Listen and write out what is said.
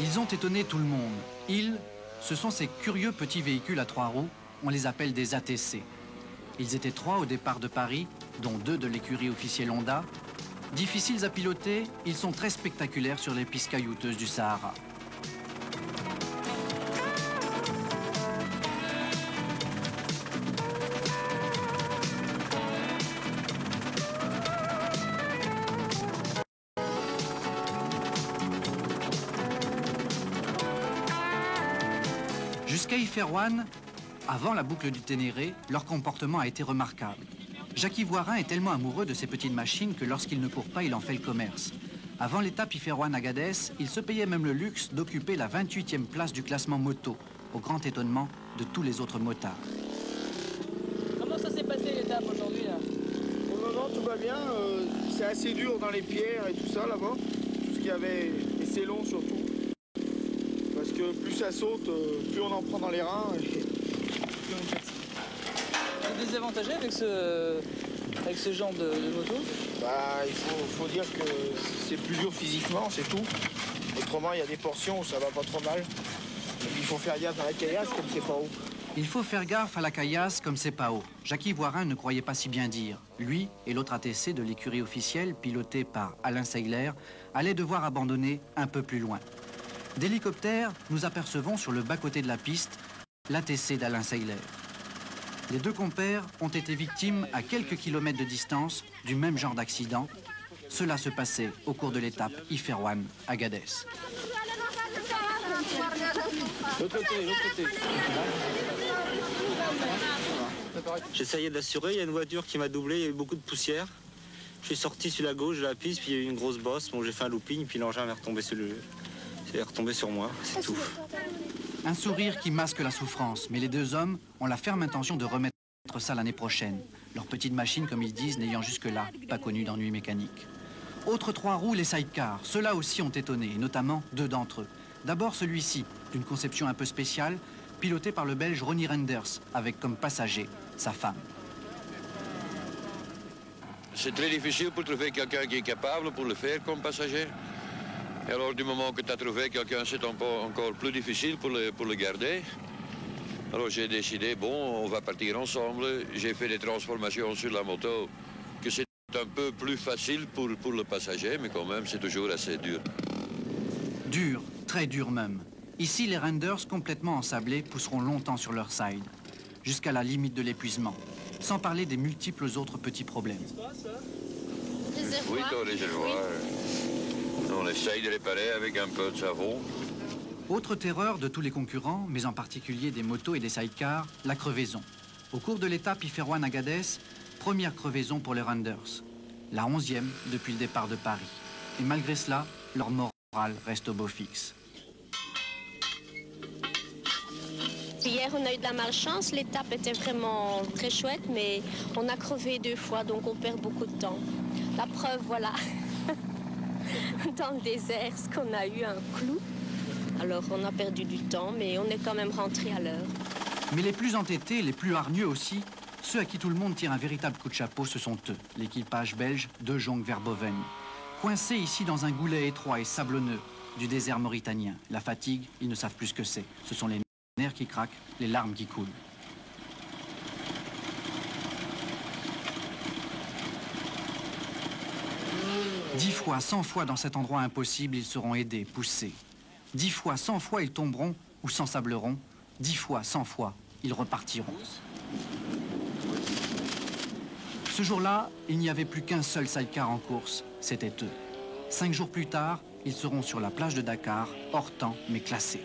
Ils ont étonné tout le monde. Ils, ce sont ces curieux petits véhicules à 3 roues, on les appelle des ATC. Ils étaient 3 au départ de Paris, dont 2 de l'écurie officielle Honda. Difficiles à piloter, ils sont très spectaculaires sur les pistes caillouteuses du Sahara. Jusqu'à Iferouane, avant la boucle du Ténéré, leur comportement a été remarquable. Jacques Ivoirin est tellement amoureux de ces petites machines que lorsqu'il ne court pas, il en fait le commerce. Avant l'étape Iferouane-Agadez, il se payait même le luxe d'occuper la 28e place du classement moto, au grand étonnement de tous les autres motards. Comment ça s'est passé l'étape aujourd'hui là? Pour le moment, tout va bien. C'est assez dur dans les pierres et tout ça là-bas. Tout ce qu'il y avait, et c'est long surtout. Parce que plus ça saute, plus on en prend dans les reins et plus on est fatigué. Vous êtes désavantagé avec ce genre de moto? Bah, il faut dire que c'est plus dur physiquement, c'est tout. Autrement, il y a des portions où ça va pas trop mal. Et puis, il faut faire gaffe à la caillasse comme c'est pas haut. Il faut faire gaffe à la caillasse comme c'est pas haut. Jacques Ivoirin ne croyait pas si bien dire. Lui et l'autre ATC de l'écurie officielle, piloté par Alain Seigler, allaient devoir abandonner un peu plus loin. D'hélicoptère, nous apercevons sur le bas-côté de la piste l'ATC d'Alain Seigler. Les deux compères ont été victimes à quelques kilomètres de distance du même genre d'accident. Cela se passait au cours de l'étape Iferouane-Agadez. L'autre côté. J'essayais d'assurer, il y a une voiture qui m'a doublé, il y a eu beaucoup de poussière. Je suis sorti sur la gauche de la piste, puis il y a eu une grosse bosse. Bon, j'ai fait un looping, puis l'engin est retombé sur moi, c'est tout. Un sourire qui masque la souffrance, mais les deux hommes ont la ferme intention de remettre ça l'année prochaine. Leur petite machine, comme ils disent, n'ayant jusque-là pas connu d'ennui mécanique. Autres 3 roues, les sidecars. Ceux-là aussi ont étonné, et notamment 2 d'entre eux. D'abord celui-ci, d'une conception un peu spéciale, piloté par le Belge Ronnie Renders, avec comme passager sa femme. C'est très difficile pour trouver quelqu'un qui est capable pour le faire comme passager. Et alors, du moment que tu as trouvé quelqu'un, c'est encore plus difficile pour le garder. Alors, j'ai décidé, bon, on va partir ensemble. J'ai fait des transformations sur la moto, que c'est un peu plus facile pour le passager, mais quand même, c'est toujours assez dur. Dur, très dur même. Ici, les Renders complètement ensablés pousseront longtemps sur leur side, jusqu'à la limite de l'épuisement, sans parler des multiples autres petits problèmes. Oui, ton réservoir. On essaye de réparer avec un peu de savon. Autre terreur de tous les concurrents, mais en particulier des motos et des sidecars, la crevaison. Au cours de l'étape Iferouane-Agadez, première crevaison pour les Renders. La 11e depuis le départ de Paris. Et malgré cela, leur morale reste au beau fixe. Hier, on a eu de la malchance. L'étape était vraiment très chouette, mais on a crevé 2 fois, donc on perd beaucoup de temps. La preuve, voilà. Dans le désert, ce qu'on a eu un clou. Alors, on a perdu du temps, mais on est quand même rentré à l'heure. Mais les plus entêtés, les plus hargneux aussi, ceux à qui tout le monde tire un véritable coup de chapeau, ce sont eux, l'équipage belge de Jonc vers Boven. Coincés ici dans un goulet étroit et sablonneux du désert mauritanien. La fatigue, ils ne savent plus ce que c'est. Ce sont les nerfs qui craquent, les larmes qui coulent. Dix fois, 100 fois dans cet endroit impossible, ils seront aidés, poussés. 10 fois, 100 fois, ils tomberont ou s'ensableront. 10 fois, 100 fois, ils repartiront. Ce jour-là, il n'y avait plus qu'un seul sidecar en course, c'était eux. 5 jours plus tard, ils seront sur la plage de Dakar, hors temps mais classés.